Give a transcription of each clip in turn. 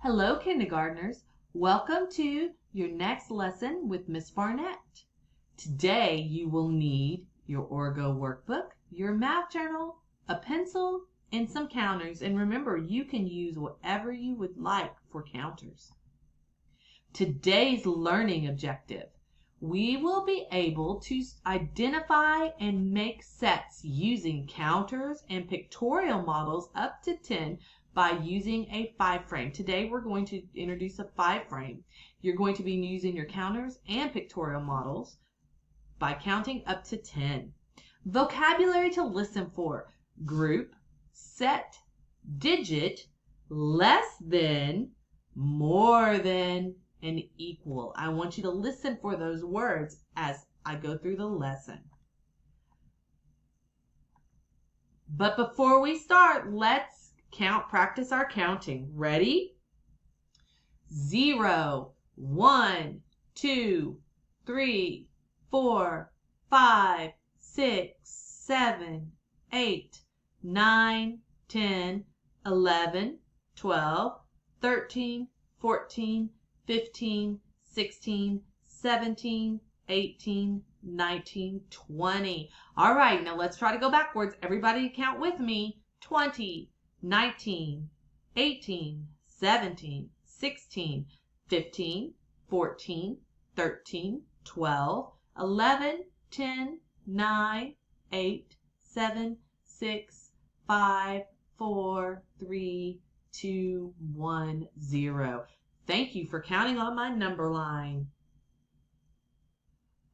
Hello, kindergartners. Welcome to your next lesson with Miss Barnett. Today you will need your Orgo workbook, your math journal, a pencil, and some counters. And remember, you can use whatever you would like for counters. Today's learning objective. We will be able to identify and make sets using counters and pictorial models up to 10 by using a 5-frame. Today we're going to introduce a 5-frame. You're going to be using your counters and pictorial models by counting up to 10. Vocabulary to listen for: group, set, digit, less than, more than, and equal. I want you to listen for those words as I go through the lesson. But before we start, let's practice our counting. Ready? 0, 1, 2, 3, 4, 5, 6, 7, 8, 9, 10, 11, 12, 13, 14, 15, 16, 17, 18, 19, 20. All right, now let's try to go backwards. Everybody count with me. 20, 19, 18, 17, 16, 15, 14, 13, 12, 11, 10, 9, 8, 7, 6, 5, 4, 3, 2, 1, 0. Thank you for counting on my number line.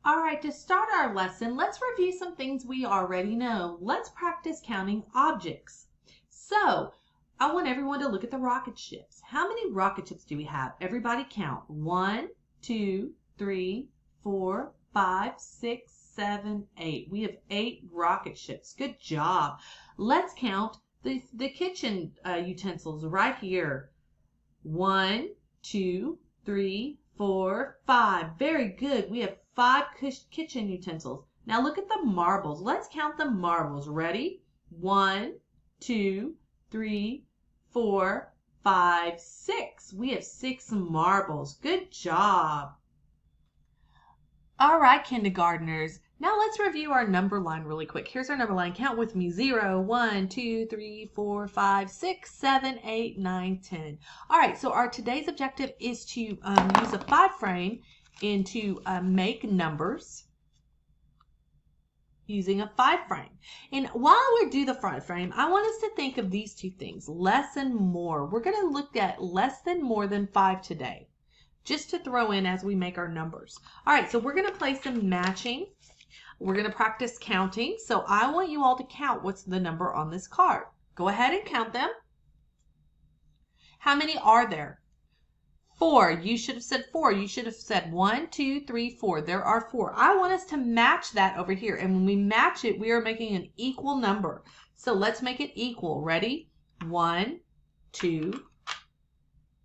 All right, to start our lesson, let's review some things we already know. Let's practice counting objects. So, I want everyone to look at the rocket ships. How many rocket ships do we have? Everybody count. 1, 2, 3, 4, 5, 6, 7, 8. We have 8 rocket ships. Good job. Let's count the kitchen utensils right here. 1, 2, 3, 4, 5. Very good. We have 5 kitchen utensils. Now look at the marbles. Let's count the marbles. Ready? 1, 2, 3, 4, 5, 6. We have 6 marbles. Good job. All right, kindergartners. Now let's review our number line really quick. Here's our number line. Count with me. 0, 1, 2, 3, 4, 5, 6, 7, 8, 9, 10. All right, so our today's objective is to use a 5-frame and to make numbers using a 5-frame. And while we do the 5-frame, I want us to think of these two things, less and more. We're going to look at less than, more than 5 today, just to throw in as we make our numbers. All right, so we're going to play some matching. We're going to practice counting. So I want you all to count what's the number on this card. Go ahead and count them. How many are there? 4. You should have said 4. You should have said 1, 2, 3, 4. There are 4. I want us to match that over here. And when we match it, we are making an equal number. So let's make it equal. Ready? 1, 2,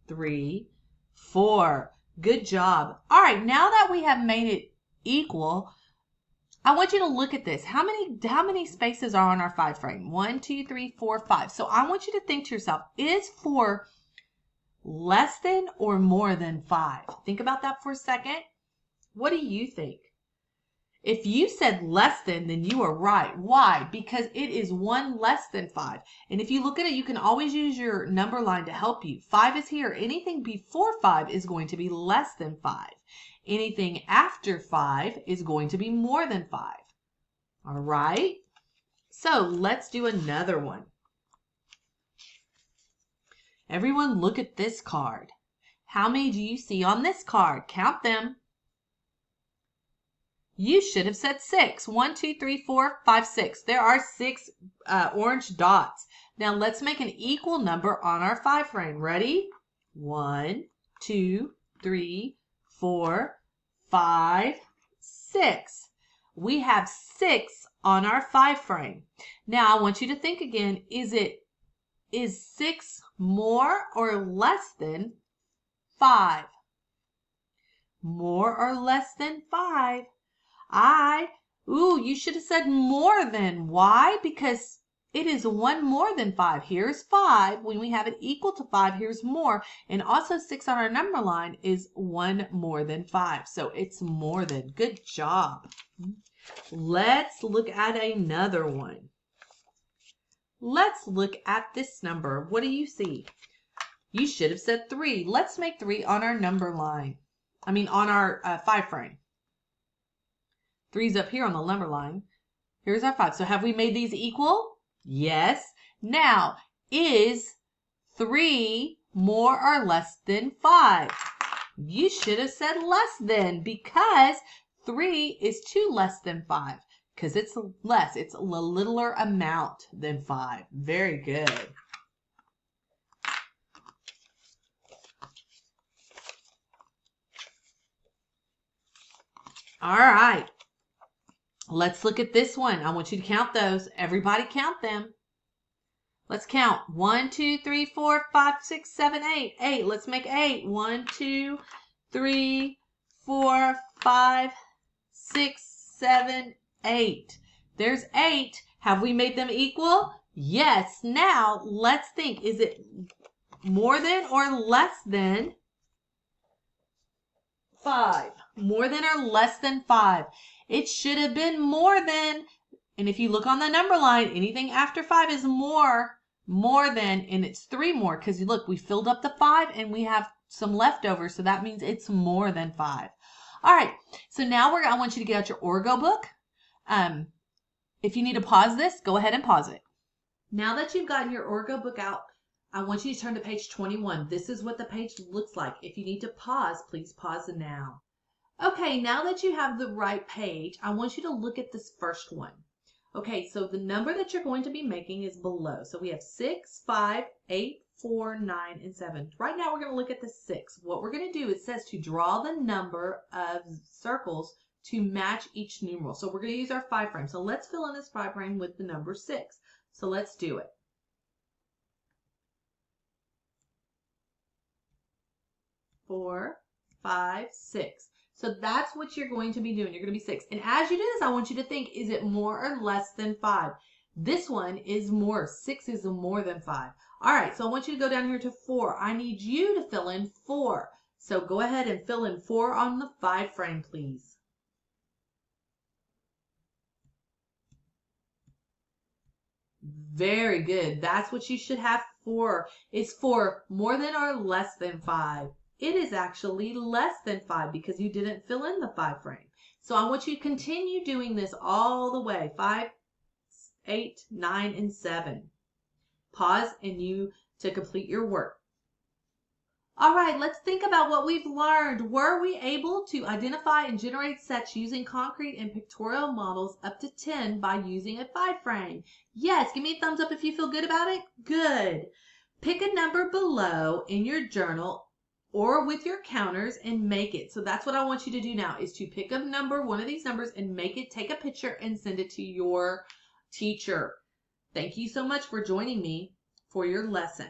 3, 4. Good job. All right, now that we have made it equal, I want you to look at this. How many spaces are on our 5-frame? 1, 2, 3, 4, 5. So I want you to think to yourself, is 4 less than or more than 5? Think about that for a second. What do you think? If you said less than, then you are right. Why? Because it is 1 less than 5. And if you look at it, you can always use your number line to help you. 5 is here. Anything before 5 is going to be less than 5. Anything after 5 is going to be more than 5. All right? So let's do another one. Everyone look at this card. How many do you see on this card? Count them. You should have said 6. 1, 2, 3, 4, 5, 6. There are 6 orange dots. Now let's make an equal number on our 5-frame. Ready? 1, 2, 3, 4, 5, 6. We have 6 on our 5-frame. Now I want you to think again. Is 6 more or less than 5? More or less than 5? You should have said more than. Why? Because It is 1 more than 5. Here's 5. When we have it equal to 5, here's more. And also 6 on our number line is 1 more than 5. So it's more than. Good job. Let's look at another one. Let's look at this number. What do you see? You should have said 3. Let's make 3 on our number line. On our 5 frame. 3's up here on the number line. Here's our 5. So have we made these equal? Yes. Now, is 3 more or less than 5? You should have said less than, because 3 is 2 less than 5. Because it's less. It's a littler amount than 5. Very good. All right. Let's look at this one. I want you to count those. Everybody count them. Let's count. 1, 2, 3, 4, 5, 6, 7, 8. 8. Let's make 8. 1, 2, 3, 4, 5, 6, 7, 8. There's 8. Have we made them equal? Yes. Now, let's think. Is it more than or less than 5? More than or less than 5? It should have been more than. And if you look on the number line, anything after 5 is more than, and it's 3 more, because look, we filled up the 5 and we have some leftovers, so that means it's more than 5. All right, so now I want you to get out your Orgo book. If you need to pause this, go ahead and pause it. Now that you've gotten your Orgo book out, I want you to turn to page 21. This is what the page looks like. If you need to pause, please pause now. Okay, now that you have the right page, I want you to look at this first one. Okay, so the number that you're going to be making is below. So we have 6, 5, 8, 4, 9, and 7. Right now we're going to look at the 6. What we're going to do, it says to draw the number of circles to match each numeral. So we're going to use our 5 frame. So let's fill in this 5 frame with the number 6. So let's do it. 4, 5, 6. So that's what you're going to be doing. You're going to be 6. And as you do this, I want you to think, is it more or less than 5? This one is more. 6 is more than 5. All right, so I want you to go down here to 4. I need you to fill in 4. So go ahead and fill in 4 on the 5 frame, please. Very good. That's what you should have. 4 is for more than or less than 5. It is actually less than 5 because you didn't fill in the 5 frame. So I want you to continue doing this all the way. 5, 8, 9, and 7. Pause and you to complete your work. All right, let's think about what we've learned. Were we able to identify and generate sets using concrete and pictorial models up to 10 by using a 5 frame? Yes, give me a thumbs up if you feel good about it. Good. Pick a number below in your journal or with your counters and make it. So that's what I want you to do now, is to pick a number, one of these numbers, and make it, take a picture and send it to your teacher. Thank you so much for joining me for your lesson.